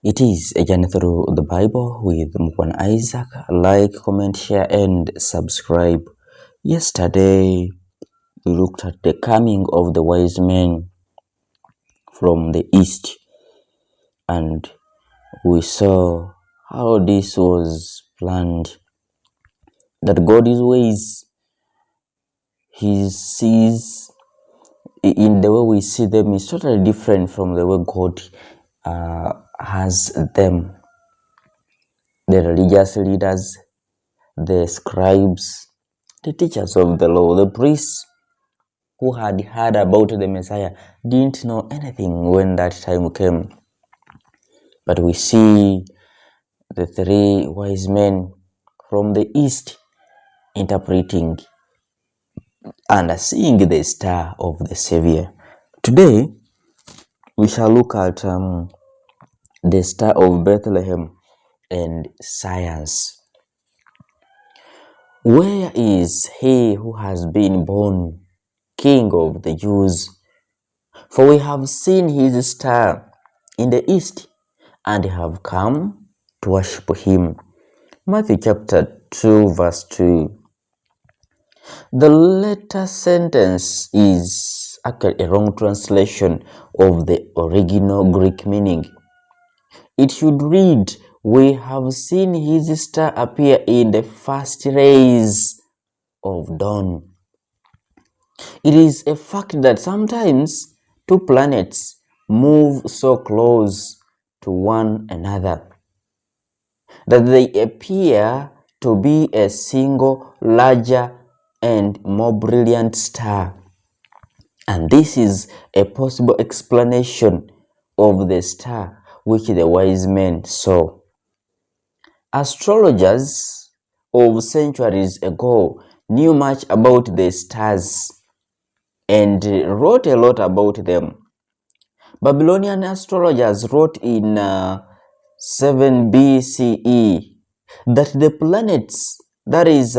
It is a journey through the Bible with Mukhwana Isaac. Like, comment, share, and subscribe. Yesterday, we looked at the coming of the wise men from the east, and we saw how this was planned. That God's ways, He sees in the way we see them is totally different from the way God has them. The religious leaders, the scribes, the teachers of the law, the priests who had heard about the Messiah didn't know anything when that time came. But we see the three wise men from the east interpreting and seeing the star of the Savior. Today, we shall look at the star of Bethlehem and science. Where is he who has been born King of the Jews? For we have seen his star in the east and have come to worship him. Matthew chapter 2 verse 2. The latter sentence is actually a wrong translation of the original Greek meaning. It should read, we have seen his star appear in the first rays of dawn. It is a fact that sometimes two planets move so close to one another that they appear to be a single larger and more brilliant star. And this is a possible explanation of the star which the wise men saw. Astrologers of centuries ago knew much about the stars and wrote a lot about them. Babylonian astrologers wrote in 7 BCE that the planets, that is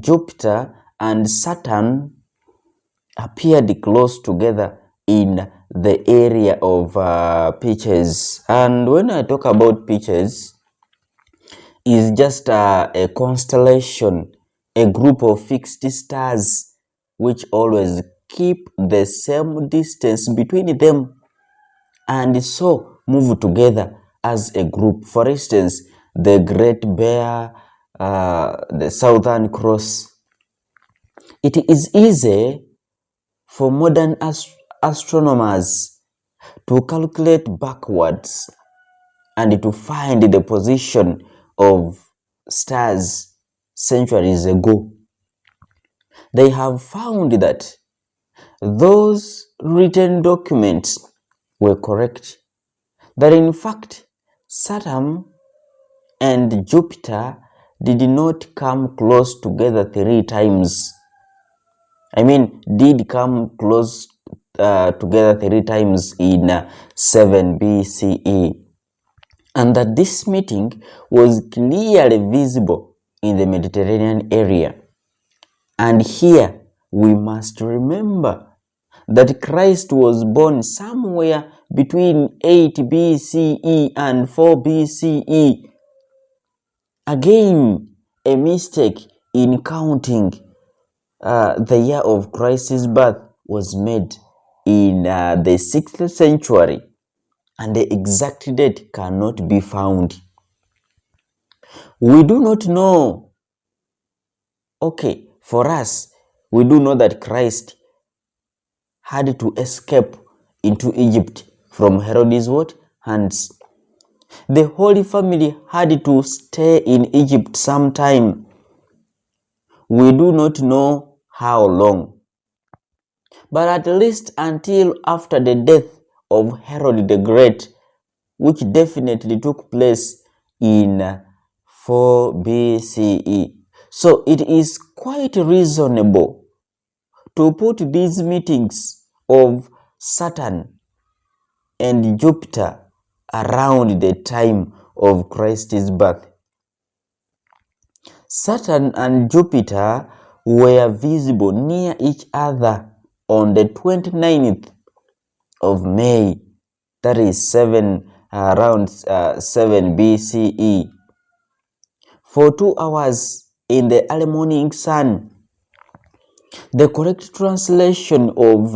Jupiter and Saturn, appeared close together in the area of pitches. And when I talk about pitches, is just a constellation, a group of fixed stars which always keep the same distance between them and so move together as a group. For instance, the Great Bear, the Southern Cross. It is easy for modern astronomers to calculate backwards and to find the position of stars centuries ago. They have found that those written documents were correct, that in fact Saturn and Jupiter did not come close together 3 times. Did come close together 3 times in 7 BCE. And that this meeting was clearly visible in the Mediterranean area. And here we must remember that Christ was born somewhere between 8 BCE and 4 BCE. Again, a mistake in counting the year of Christ's birth was made in the 6th century, and the exact date cannot be found. We do not know. Okay, for us, we do know that Christ had to escape into Egypt from Herod's hands. The Holy Family had to stay in Egypt sometime. We do not know how long, but at least until after the death of Herod the Great, which definitely took place in 4 BCE. So it is quite reasonable to put these meetings of Saturn and Jupiter around the time of Christ's birth. Saturn and Jupiter were visible near each other on the 29th of May, that is 7 around 7 BCE. For 2 hours in the early morning sun. The correct translation of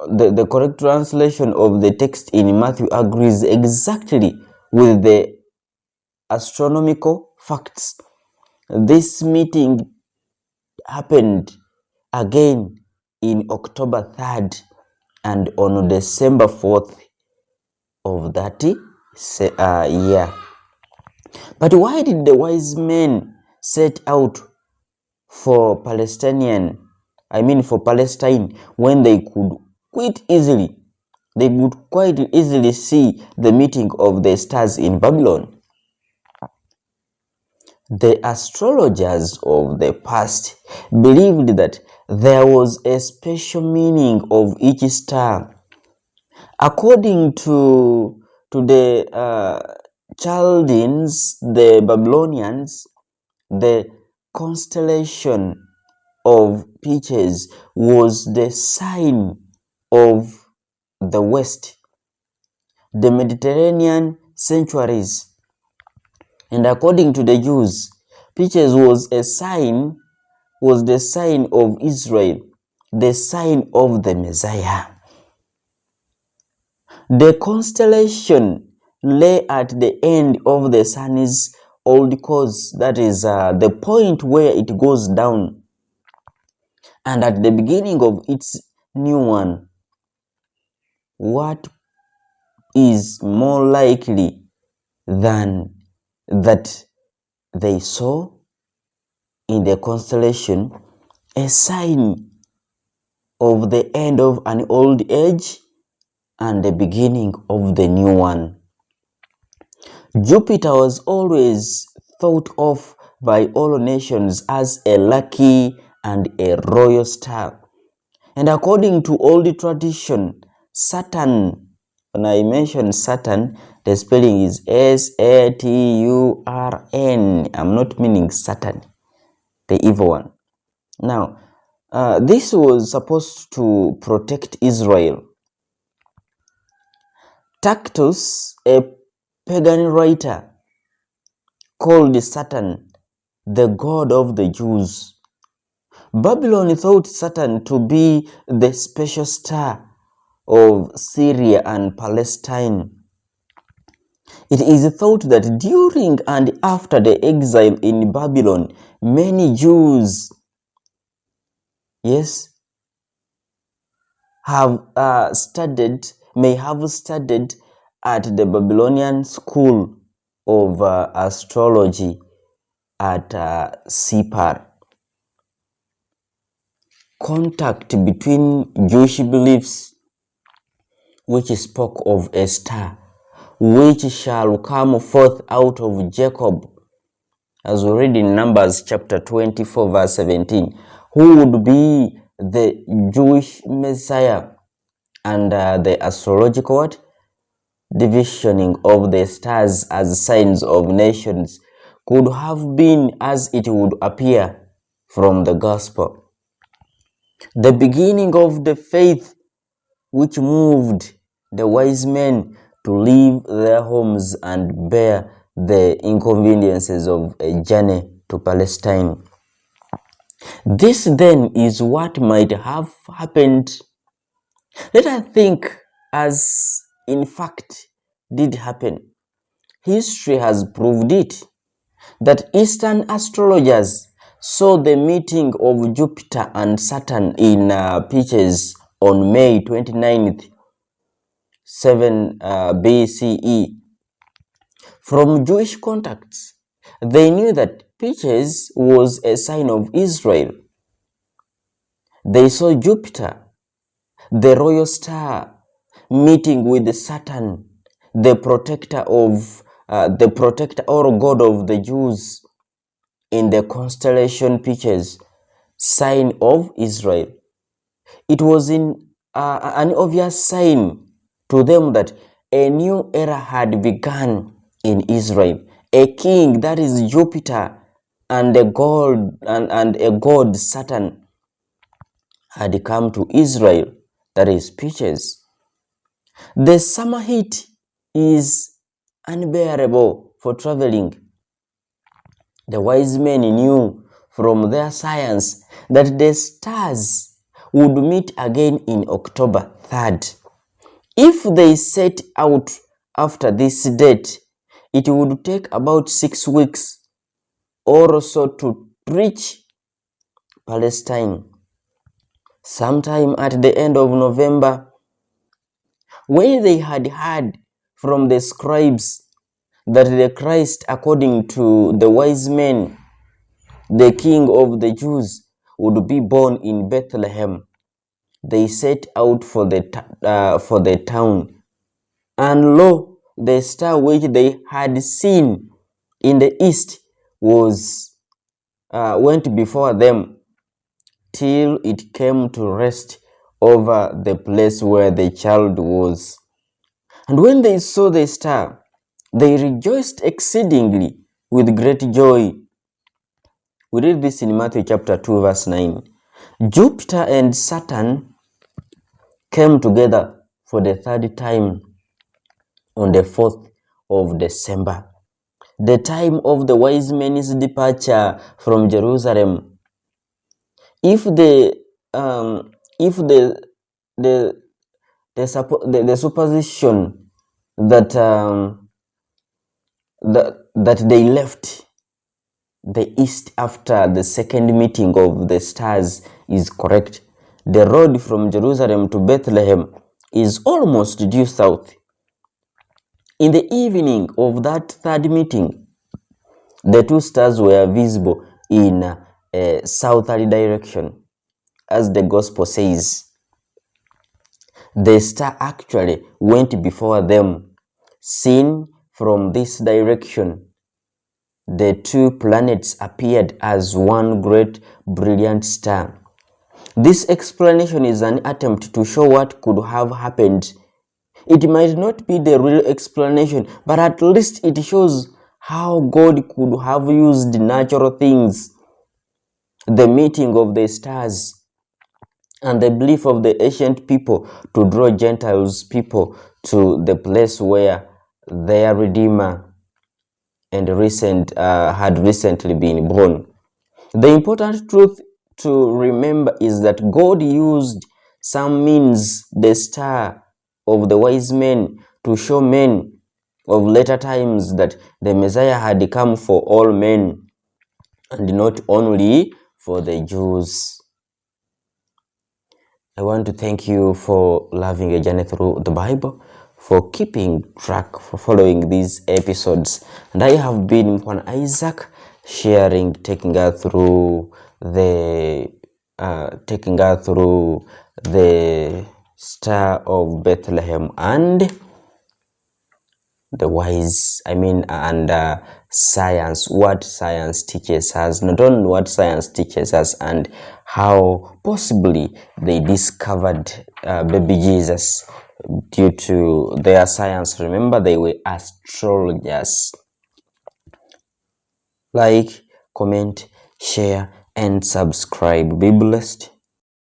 the correct translation of the text in Matthew agrees exactly with the astronomical facts. This meeting happened again in October 3rd and on December 4th of that year. But why did the wise men set out for Palestine when they could quite easily see the meeting of the stars in Babylon? The astrologers of the past believed that there was a special meaning of each star. According to the Chaldeans, the Babylonians, the constellation of Pisces was the sign of the West, the Mediterranean sanctuaries. And according to the Jews, Pisces was the sign of Israel, the sign of the Messiah. The constellation lay at the end of the sun's old course, that is the point where it goes down, and at the beginning of its new one. What is more likely than that they saw in the constellation a sign of the end of an old age and the beginning of the new one? Jupiter was always thought of by all nations as a lucky and a royal star. And according to old tradition, Saturn, when I mention Saturn, the spelling is S-A-T-U-R-N. I'm not meaning Satan, the evil one. Now, this was supposed to protect Israel. Tacitus, a pagan writer, called Saturn the god of the Jews. Babylon thought Saturn to be the special star of Syria and Palestine. It is thought that during and after the exile in Babylon, many Jews, may have studied at the Babylonian school of astrology at Sipar. Contact between Jewish beliefs, which spoke of a star which shall come forth out of Jacob, as we read in Numbers chapter 24 verse 17, who would be the Jewish Messiah, and the astrological divisioning of the stars as signs of nations could have been as it would appear from the gospel. The beginning of the faith which moved the wise men to leave their homes and bear the inconveniences of a journey to Palestine. This then is what might have happened. Let us think as in fact did happen. History has proved it, that Eastern astrologers saw the meeting of Jupiter and Saturn in Pisces on May 29th, 7 BCE. From Jewish contacts, they knew that Pisces was a sign of Israel. They saw Jupiter, the royal star, meeting with Saturn, the protector or god of the Jews, in the constellation Pisces, sign of Israel. It was an obvious sign to them that a new era had begun in Israel. A king, that is Jupiter, and a god Saturn, had come to Israel, that is Pisces. The summer heat is unbearable for traveling. The wise men knew from their science that the stars would meet again in October 3rd. If they set out after this date, it would take about 6 weeks or so to reach Palestine. Sometime at the end of November, when they had heard from the scribes that the Christ, according to the wise men, the King of the Jews, would be born in Bethlehem, they set out for the town. And lo, the star which they had seen in the east went before them till it came to rest over the place where the child was. And when they saw the star, they rejoiced exceedingly with great joy. We read this in Matthew chapter 2 verse 9. Jupiter and Saturn came together for the third time on the 4th of December, the time of the wise men's departure from Jerusalem. If the supposition that that they left the east after the second meeting of the stars is correct, the road from Jerusalem to Bethlehem is almost due south. In the evening of that third meeting, the two stars were visible in a southerly direction, as the gospel says. The star actually went before them. Seen from this direction, the two planets appeared as one great brilliant star. This explanation is an attempt to show what could have happened. It might not be the real explanation, but at least it shows how God could have used natural things, the meeting of the stars, and the belief of the ancient people to draw Gentiles people to the place where their Redeemer and had recently been born. The important truth to remember is that God used some means, the star of the wise men, to show men of later times that the Messiah had come for all men and not only for the Jews. I want to thank you for loving a journey through the Bible, for keeping track, for following these episodes. And I have been Mukhwana Isaac, taking her through the Star of Bethlehem and the wise, science, what science teaches us, not only what science teaches us, and how possibly they discovered baby Jesus due to their science. Remember, they were astrologers. Like, comment, share, and subscribe. Be blessed.